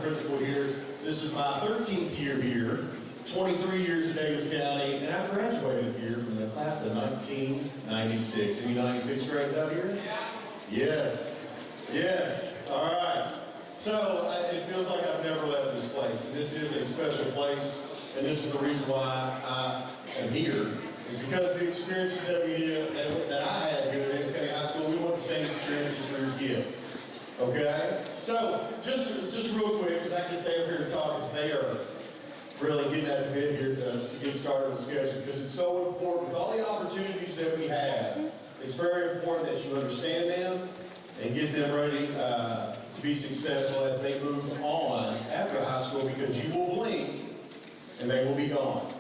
principal here. This is my 13th year here, 23 years in Davis County, and I graduated here from the class of 1996. Any 96 grades out here? Yes. Yes. All right. So it feels like I've never left this place. And this is a special place, and this is the reason why I am here. Is because of the experiences that I had here at Davis County High School. We want the same experiences for your kid. Okay? So, just real quick, because I can stay up here and talk, because they are really getting at the bit here to get started with schedule, because it's so important. With all the opportunities that we have, it's very important that you understand them and get them ready to be successful as they move on after high school, because you will blink and they will be gone.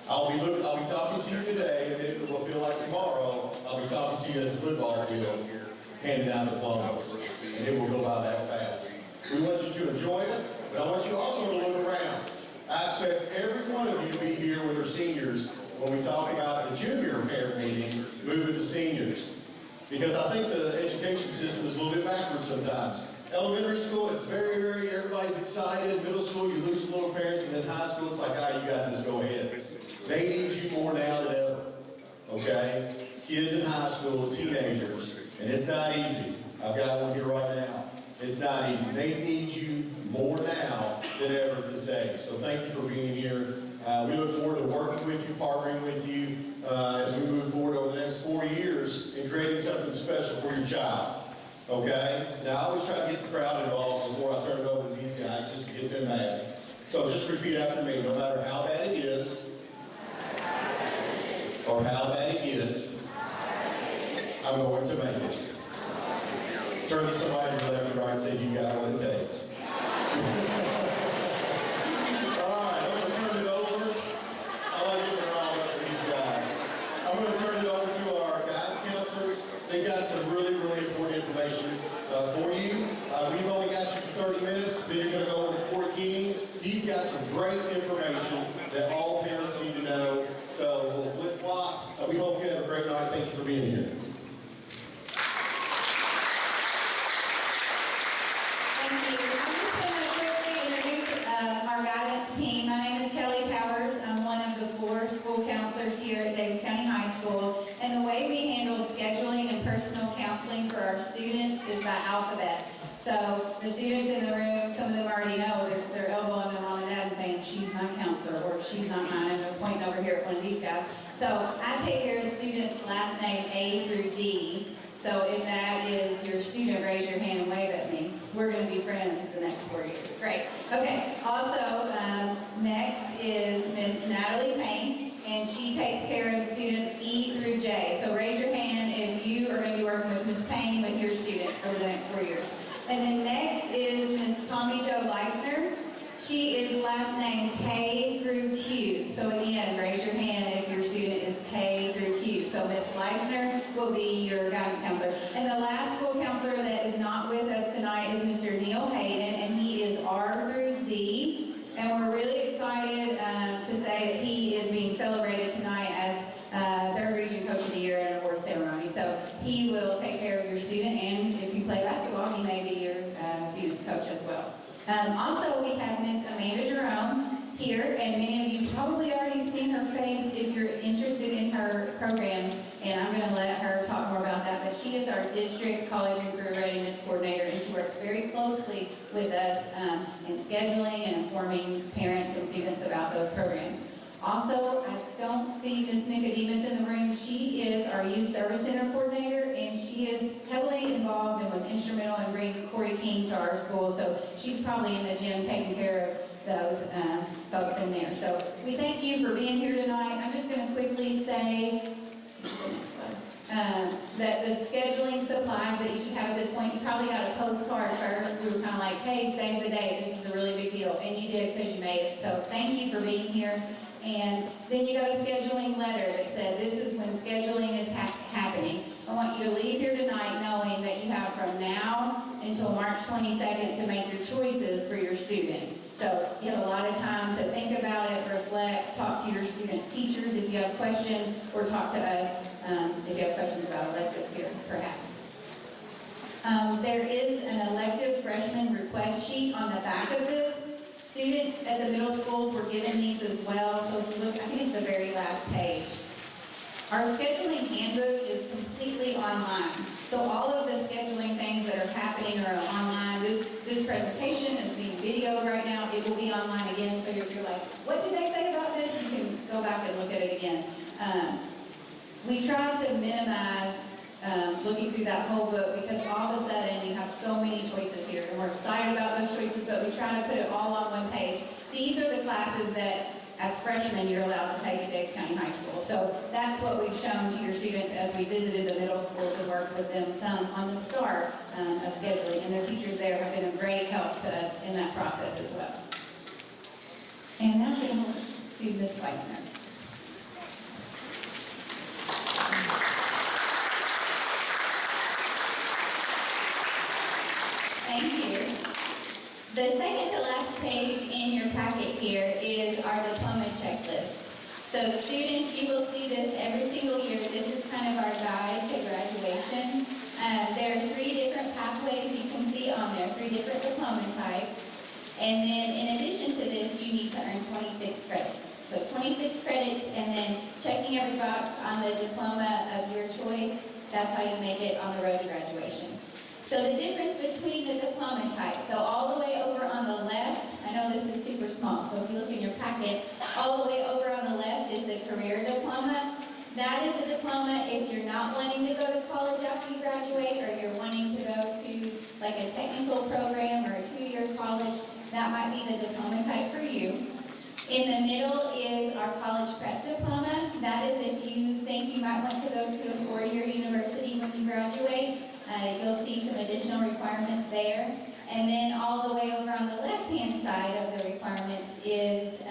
I'll be talking to you today, and then it will feel like tomorrow I'll be talking to you at the football field, handing out diplomas, and it will go by that fast. We want you to enjoy it, but I want you also to look around. I expect every one of you to be here with our seniors when we talk about the junior parent meeting, moving to seniors. Because I think the education system is a little bit backwards sometimes. Elementary school, it's very, everybody's excited. Middle school, you lose your little parents, and then high school, it's like, ah, you got this, go ahead. They need you more now than ever, okay? Kids in high school, teenagers, and it's not easy. I've got one here right now. It's not easy. They need you more now than ever this day. So thank you for being here. We look forward to working with you, partnering with you as we move forward over the next 4 years in creating something special for your child, okay? Now, I always try to get the crowd involved before I turn it over to these guys just to get them mad. So just repeat after me, no matter how bad it is, or how bad it gets, I'm going to make it. Turn to somebody to your left and right and say, you got what it takes. All right, I'm going to turn it over. I like giving a round up for these guys. I'm going to turn it over to our guidance counselors. They've got some really important information for you. We've only got you for 30 minutes. Then you're going to go with Corey King. He's got some great information that all parents need to know. So we'll flip-flop. We hope you have a great night. Thank you for being here. Thank you. I'm just going to quickly introduce our guidance team. My name is Kelly Powers. I'm one of the 4 school counselors here at Davis County High School. And the way we handle scheduling and personal counseling for our students is by alphabet. So the students in the room, some of them already know, they're elbowing their mom and dad and saying, she's my counselor, or she's not mine, and they're pointing over here at one of these guys. So I take care of students' last name A through D. So if that is your student, raise your hand and wave at me. We're going to be friends the next 4 years. Great. Okay. Also, next is Miss Natalie Payne, and she takes care of students E through J. So raise your hand if you are going to be working with Miss Payne with your student over the next 4 years. And then next is Miss Tommy Jo Leisner. She is last name K through Q. So again, raise your hand if your student is K through Q. So Miss Leisner will be your guidance counselor. And the last school counselor that is not with us tonight is Mr. Neil Hayden, and he is R through Z. And we're really excited to say that he is being celebrated tonight as 3rd Region Coach of the Year and award ceremony. So he will take care of your student, and if you play basketball, he may be your student's coach as well. Also, we have Miss Amanda Jerome here, and many of you probably already seen her face if you're interested in her programs, and I'm going to let her talk more about that. But she is our district college and career readiness coordinator, and she works very closely with us in scheduling and informing parents and students about those programs. Also, I don't see Miss Nicodemus in the room. She is our Youth Service Center coordinator, and she is heavily involved and was instrumental in bringing Corey King to our school. So she's probably in the gym taking care of those folks in there. So we thank you for being here tonight. I'm just going to quickly say that the scheduling supplies that you should have at this point, you probably got a postcard first. We were kind of like, hey, save the date. This is a really big deal. And you did because you made it. So thank you for being here. And then you got a scheduling letter that said this is when scheduling is happening. I want you to leave here tonight knowing that you have from now until March 22nd to make your choices for your student. So you have a lot of time to think about it, reflect, talk to your students' teachers if you have questions, or talk to us if you have questions about electives here, perhaps. There is an elective freshman request sheet on the back of Students at the middle schools were given these as well, so if you look, I think it's the very last page. Our scheduling handbook is completely online. So all of the scheduling things that are happening are online. This presentation is being videoed right now. It will be online again, so if you're like, what did they say about this? You can go back and look at it again. We try to minimize looking through that whole book because all of a sudden you have so many choices here, and we're excited about those choices, but we try to put it all on one page. These are the classes that, as freshmen, you're allowed to take at Davis County High School. So that's what we've shown to your students as we visited the middle schools and worked with them some on the start of scheduling, and their teachers there have been a great help to us in that process as well. And now we go to Ms. Weissner. Thank you. The second to last page in your packet here is our diploma checklist. So students, you will see this every single year. This is kind of our guide to graduation. There are 3 different pathways you can see on there, 3 different diploma types. And then in addition to this, you need to earn 26 credits. So 26 credits, and then checking every box on the diploma of your choice. That's how you make it on the road to graduation. So the difference between the diploma types, so all the way over on the left, I know this is super small, so if you look in your packet, all the way over on the left is the career diploma. That is a diploma if you're not wanting to go to college after you graduate, or you're wanting to go to like a technical program or a 2-year college, that might be the diploma type for you. In the middle is our college prep diploma. That is if you think you might want to go to a 4-year university when you graduate. You'll see some additional requirements there. And then all the way over on the left-hand side of the requirements is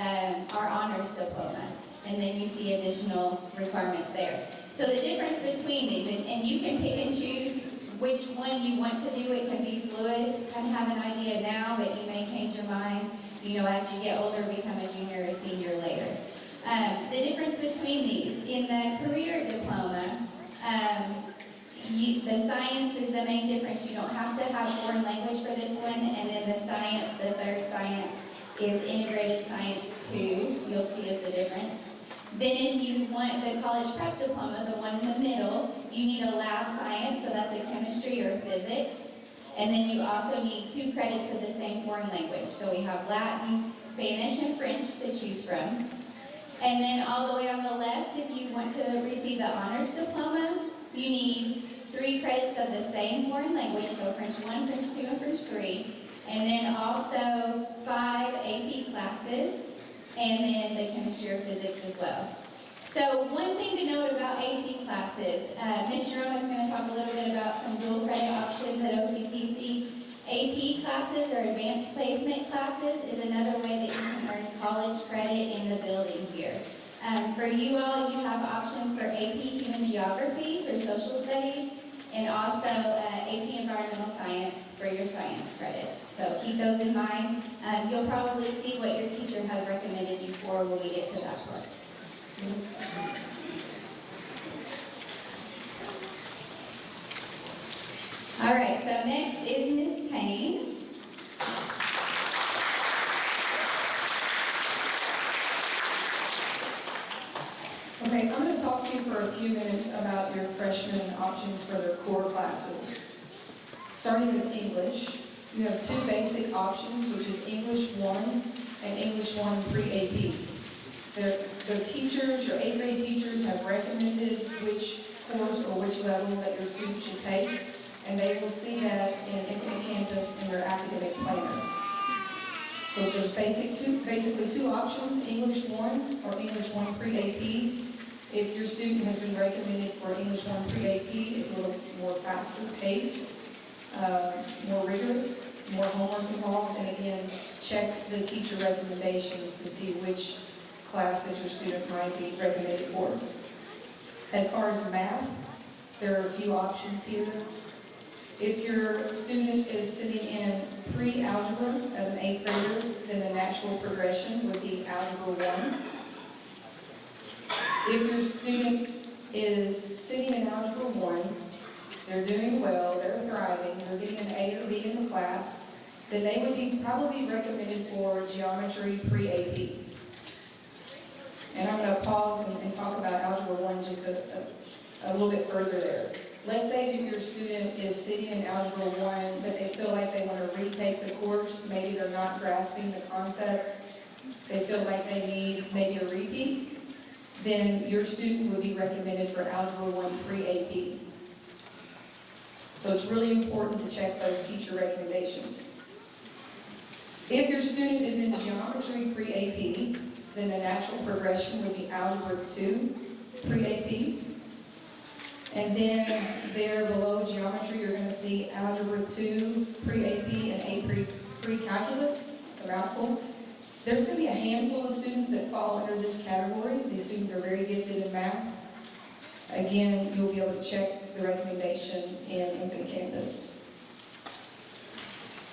our honors diploma. And then you see additional requirements there. So the difference between these, and you can pick and choose which one you want to do. It can be fluid, kind of have an idea now, but you may change your mind, you know, as you get older, become a junior or senior later. The difference between these, in the career diploma, the science is the main difference. You don't have to have foreign language for this one. And then the science, the third science, is integrated science 2. You'll see is the difference. Then if you want the college prep diploma, the one in the middle, you need a lab science, so that's a chemistry or physics. And then you also need 2 credits of the same foreign language. So we have Latin, Spanish, and French to choose from. And then all the way on the left, if you want to receive the honors diploma, you need 3 credits of the same foreign language, so French 1, French 2, and French 3. And then also 5 AP classes, and then the chemistry or physics as well. So one thing to note about AP classes, Ms. Jerome is going to talk a little bit about some dual credit options at OCTC. AP classes or advanced placement classes is another way that you can earn college credit in the building here. For you all, you have options for AP Human Geography for social studies, and also AP Environmental Science for your science credit. So keep those in mind. You'll probably see what your teacher has recommended you for when we get to that part. All right, so next is Ms. Payne. Okay, I'm going to talk to you for a few minutes about your freshman options for their core classes. Starting with English, you have 2 basic options, which is English 1 and English 1 pre-AP. Their teachers, your 8th grade teachers, have recommended which course or which level that your student should take, and they will see that in Infinite Campus in their academic planner. So there's basically 2 options, English 1 or English 1 pre-AP. If your student has been recommended for English 1 pre-AP, it's a little more faster pace, more rigorous, more homework involved, and again, check the teacher recommendations to see which class that your student might be recommended for. As far as math, there are a few options here. If your student is sitting in pre-algebra as an 8th grader, then the natural progression would be Algebra 1. If your student is sitting in Algebra 1, they're doing well, they're thriving, they're getting an A or B in the class, then they would be probably recommended for geometry pre-AP. And I'm going to pause and talk about Algebra 1 just a little bit further there. Let's say that your student is sitting in Algebra 1, but they feel like they want to retake the course. Maybe they're not grasping the concept. They feel like they need maybe a repeat. Then your student would be recommended for Algebra 1 pre-AP. So it's really important to check those teacher recommendations. If your student is in geometry pre-AP, then the natural progression would be Algebra 2 pre-AP. And then there below geometry, you're going to see Algebra 2 pre-AP and A pre-calculus. It's a mouthful. There's going to be a handful of students that fall under this category. These students are very gifted in math. Again, you'll be able to check the recommendation in Infant Campus.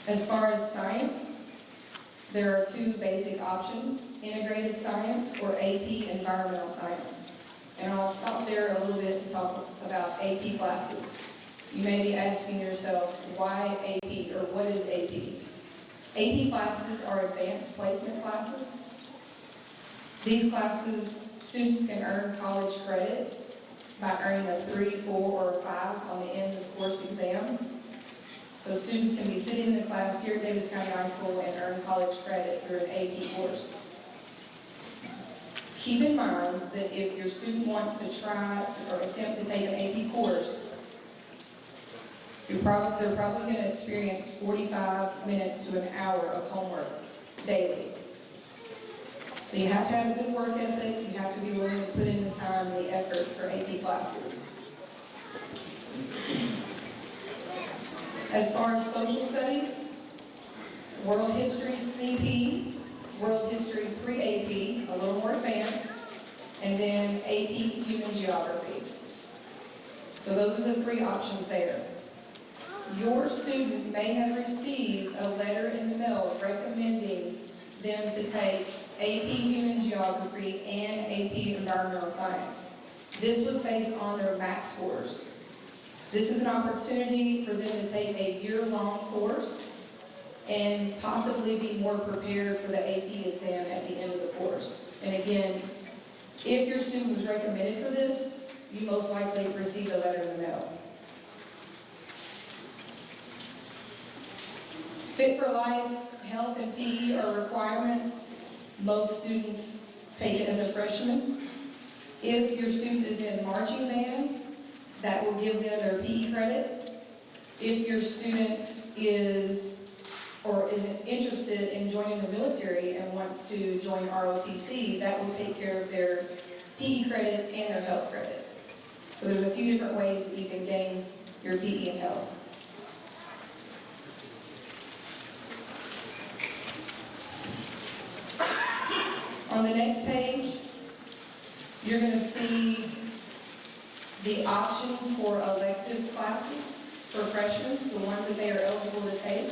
As far as science, there are two basic options, integrated science or AP environmental science. And I'll stop there a little bit and talk about AP classes. You may be asking yourself, why AP or what is AP? AP classes are advanced placement classes. These classes, students can earn college credit by earning a 3, 4, or 5 on the end of course exam. So students can be sitting in the class here at Davis County High School and earn college credit through an AP course. Keep in mind that if your student wants to try or attempt to take an AP course, they're probably going to experience 45 minutes to an hour of homework daily. So you have to have a good work ethic, you have to be willing to put in the time and the effort for AP classes. As far as social studies, world history CP, world history pre-AP, a little more advanced, and then AP human geography. So those are the three options there. Your student may have received a letter in the mail recommending them to take AP human geography and AP environmental science. This was based on their MAC scores. This is an opportunity for them to take a year-long course and possibly be more prepared for the AP exam at the end of the course. And again, if your student was recommended for this, you most likely received a letter in the mail. Fit for life, health, and PE are requirements. Most students take it as a freshman. If your student is in marching band, that will give them their PE credit. If your student is or isn't interested in joining the military and wants to join ROTC, that will take care of their PE credit and their health credit. So there's a few different ways that you can gain your PE and health. On the next page, you're going to see the options for elective classes for freshmen, the ones that they are eligible to take.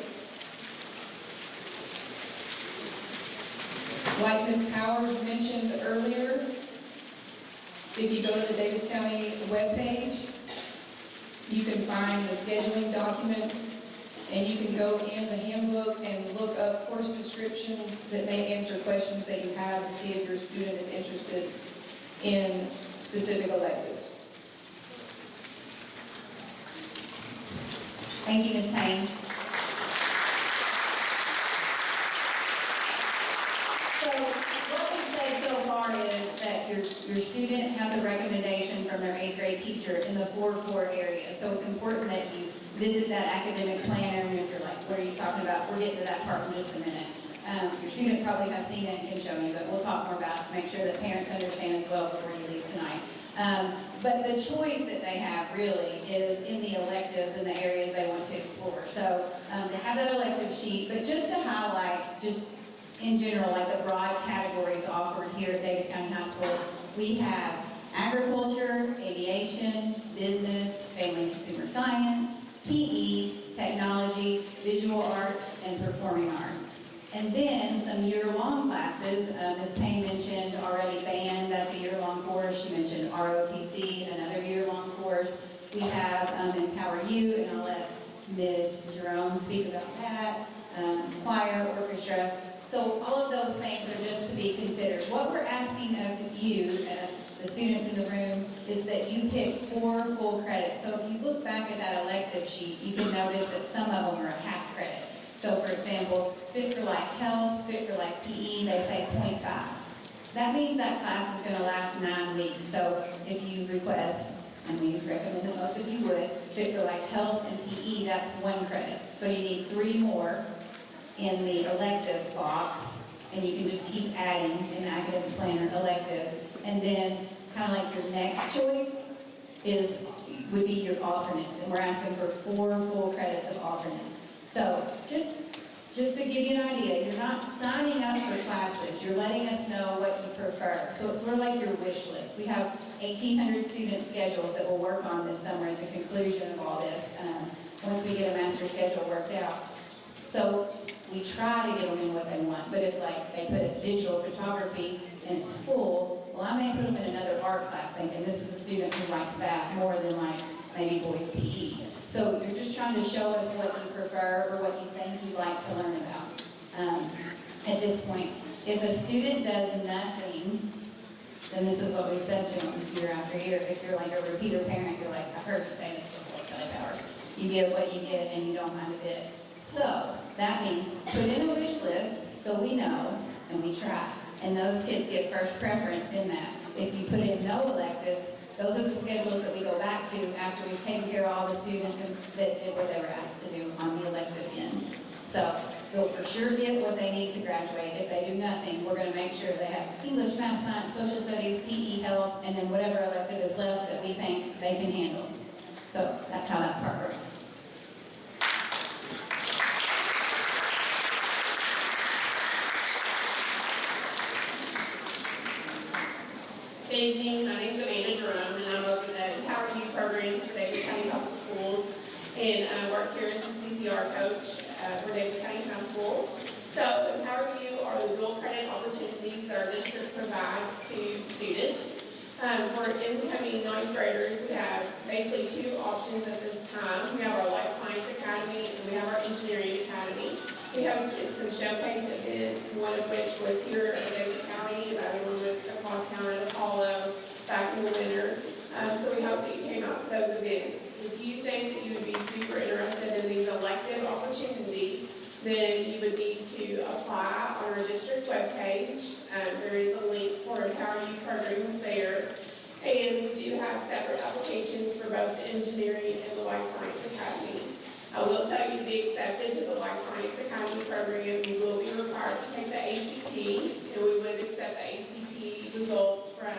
Like Ms. Powers mentioned earlier, if you go to the Davis County webpage, you can find the scheduling documents, and you can go in the handbook and look up course descriptions that may answer questions that you have to see if your student is interested in specific electives. Thank you, Ms. Payne. So what we've said so far is that your student has a recommendation from their 8th grade teacher in the 4 core areas. So it's important that you visit that academic planner, and if you're like, what are you talking about? We'll get to that part in just a minute. Your student probably has seen it and can show you, but we'll talk more about it to make sure that parents understand as well before you leave tonight. But the choice that they have really is in the electives and the areas they want to explore. So they have that elective sheet, but just to highlight, just in general, like the broad categories offered here at Davis County High School, we have agriculture, aviation, business, family and consumer science, PE, technology, visual arts, and performing arts. And then some year-long classes. Ms. Payne mentioned already band, that's a year-long course. She mentioned ROTC, another year-long course. We have Empower You, and I'll let Ms. Jerome speak about that, choir, orchestra. So all of those things are just to be considered. What we're asking of you, the students in the room, is that you pick 4 full credits. So if you look back at that elective sheet, you can notice that some of them are a half credit. So for example, Fit for Life Health, Fit for Life PE, they say 0.5. That means that class is going to last 9 weeks. So if you request, and we recommend that most of you would, Fit for Life Health and PE, that's 1 credit. So you need 3 more in the elective box, and you can just keep adding in the academic planner electives. And then kind of like your next choice would be your alternates, and we're asking for 4 full credits of alternates. So just to give you an idea, you're not signing up for classes, you're letting us know what you prefer. So it's sort of like your wish list. We have 1,800 student schedules that we'll work on this summer at the conclusion of all this, once we get a master schedule worked out. So we try to get them in what they want, but if like they put a digital photography and it's full, well, I may put them in another art class thinking this is a student who likes that more than like maybe boys PE. So you're just trying to show us what you prefer or what you think you'd like to learn about. At this point, if a student does nothing, then this is what we've said to them year after year. If you're like a repeater parent, you're like, I've heard you say this before, Kelly Powers. You get what you get and you don't mind a bit. So that means put in a wish list so we know and we try. And those kids get first preference in that. If you put in no electives, those are the schedules that we go back to after we've taken care of all the students that did what they were asked to do on the elective end. So they'll for sure get what they need to graduate. If they do nothing, we're going to make sure they have English, math, science, social studies, PE, health, and then whatever elective is left that we think they can handle. So that's how that part works. Good evening, my name is Amanda Jerome, and I work with the Empower Youth Programs for Davis County Public Schools, and I work here as the CCR coach for Davis County High School. So Empower You are the dual credit opportunities that our district provides to students. For incoming 9th graders, we have basically 2 options at this time. We have our Life Science Academy and we have our Engineering Academy. We hosted some showcase events, one of which was here in Davis County, the other one was across town at Apollo back in the winter. So we hope that you came out to those events. If you think that you would be super interested in these elective opportunities, then you would need to apply on our district webpage. There is a link for Empower Youth Programs there. And we do have separate applications for both the Engineering and the Life Science Academy. I will tell you to be accepted to the Life Science Academy program, you will be required to take the ACT, and we would accept the ACT results from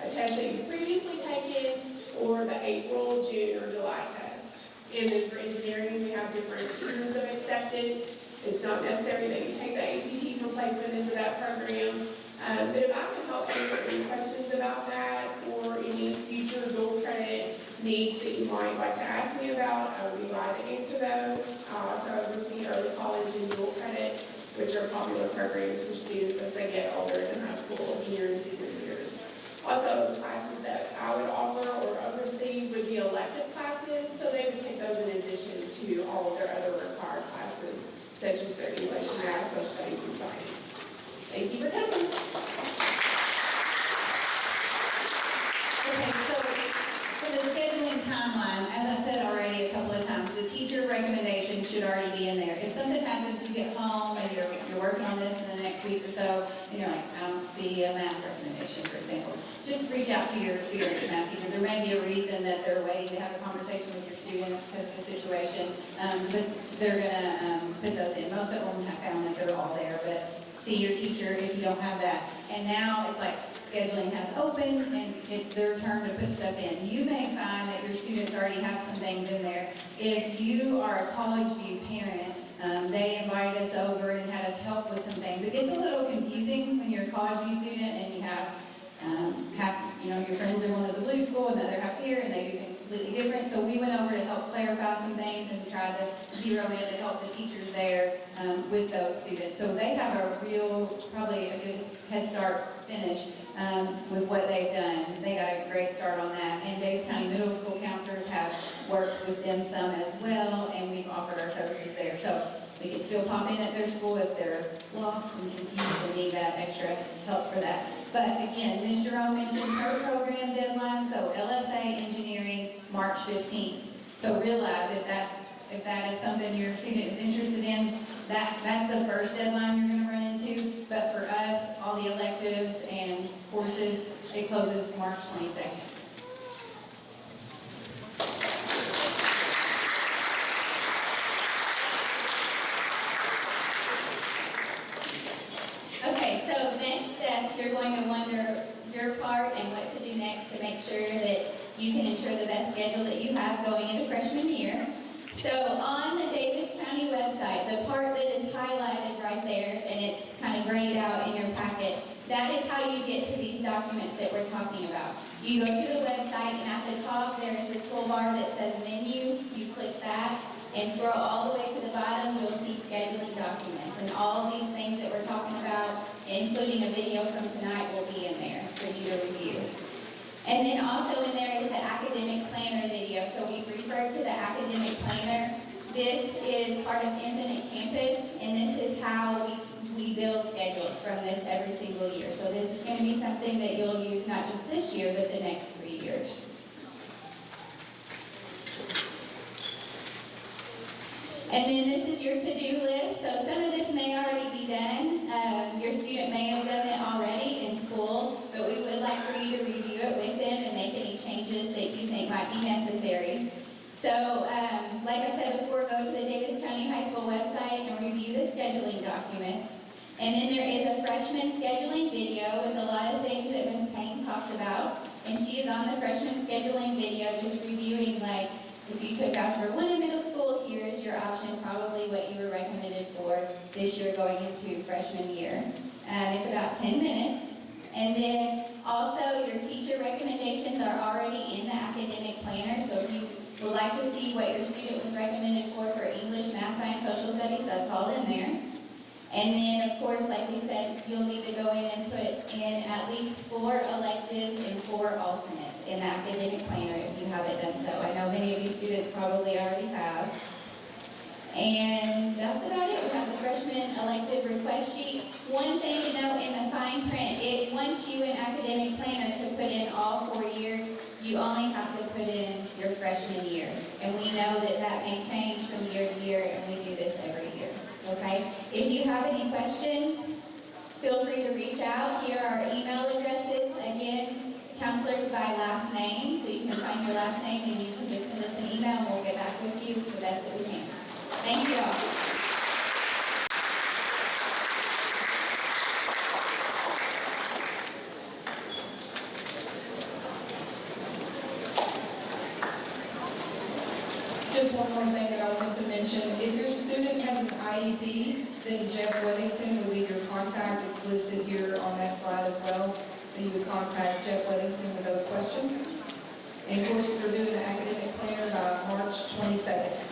a test that you've previously taken or the April, June, or July test. And then for engineering, we have different tiers of acceptance. It's not necessary that you take the ACT for placement into that program. But if I can help answer any questions about that or any future dual credit needs that you might like to ask me about, I would be glad to answer those. I also oversee early college and dual credit, which are popular programs for students as they get older in high school, junior and senior years. Also, classes that I would offer or oversee would be elective classes, so they would take those in addition to all of their other required classes, such as their English, math, social studies, and science. Thank you for coming. Okay, so for the scheduling timeline, as I said already a couple of times, the teacher recommendation should already be in there. If something happens, you get home and you're working on this in the next week or so, and you're like, I don't see a math recommendation, for example, just reach out to your student's math teacher. There may be a reason that they're waiting to have a conversation with your student because of the situation, but they're going to put those in. Most of them have found that they're all there, but see your teacher if you don't have that. And now it's like scheduling has opened and it's their turn to put stuff in. You may find that your students already have some things in there. If you are a College View parent, they invited us over and had us help with some things. It gets a little confusing when you're a College View student and you have your friends are going to the Blue School and the other half here and they do things completely different. So we went over to help clarify some things and tried to zero in to help the teachers there with those students. So they have a real, probably a good head start finish with what they've done. They got a great start on that. And Davis County Middle School counselors have worked with them some as well, and we've offered our services there. So we can still pop in at their school if they're lost and confused and need that extra help for that. But again, Ms. Jerome mentioned her program deadline, so LSA Engineering, March 15th. So realize if that is something your student is interested in, that's the first deadline you're going to run into. But for us, all the electives and courses, it closes March 22nd. Okay, so next steps, you're going to wonder your part and what to do next to make sure that you can ensure the best schedule that you have going into freshman year. So on the Davis County website, the part that is highlighted right there, and it's kind of grayed out in your packet, that is how you get to these documents that we're talking about. You go to the website, and at the top there is a toolbar that says menu. You click that and scroll all the way to the bottom. You'll see scheduling documents, and all these things that we're talking about, including a video from tonight, will be in there for you to review. And then also in there is the academic planner video. So we've referred to the academic planner. This is part of Infinite Campus, and this is how we build schedules from this every single year. So this is going to be something that you'll use not just this year, but the next 3 years. And then this is your to-do list. So some of this may already be done. Your student may have done it already in school, but we would like for you to review it with them and make any changes that you think might be necessary. So, like I said before, go to the Davis County High School website and review the scheduling documents. And then there is a freshman scheduling video with a lot of things that Ms. Payne talked about. And she is on the freshman scheduling video just reviewing, like, if you took Algebra 1 in middle school, here's your option, probably what you were recommended for this year going into freshman year. It's about 10 minutes. And then also your teacher recommendations are already in the academic planner. So if you would like to see what your student was recommended for English, math, science, social studies, that's all in there. And then, of course, like we said, you'll need to go in and put in at least 4 electives and 4 alternates in the academic planner if you haven't done so. I know many of you students probably already have. And that's about it. We have a freshman elective request sheet. One thing to note in the fine print, it wants you in academic planner to put in all 4 years. You only have to put in your freshman year. And we know that that may change from year to year, and we do this every year. Okay? If you have any questions, feel free to reach out. Here are our email addresses. Again, counselors by last name, so you can find your last name and you can just send us an email and we'll get back with you the best that we can. Thank you all. Just one more thing that I wanted to mention. If your student has an IEP, then Jeff Weddington would be your contact. It's listed here on that slide as well. So you would contact Jeff Weddington with those questions. And courses are due in the academic planner by March 22nd.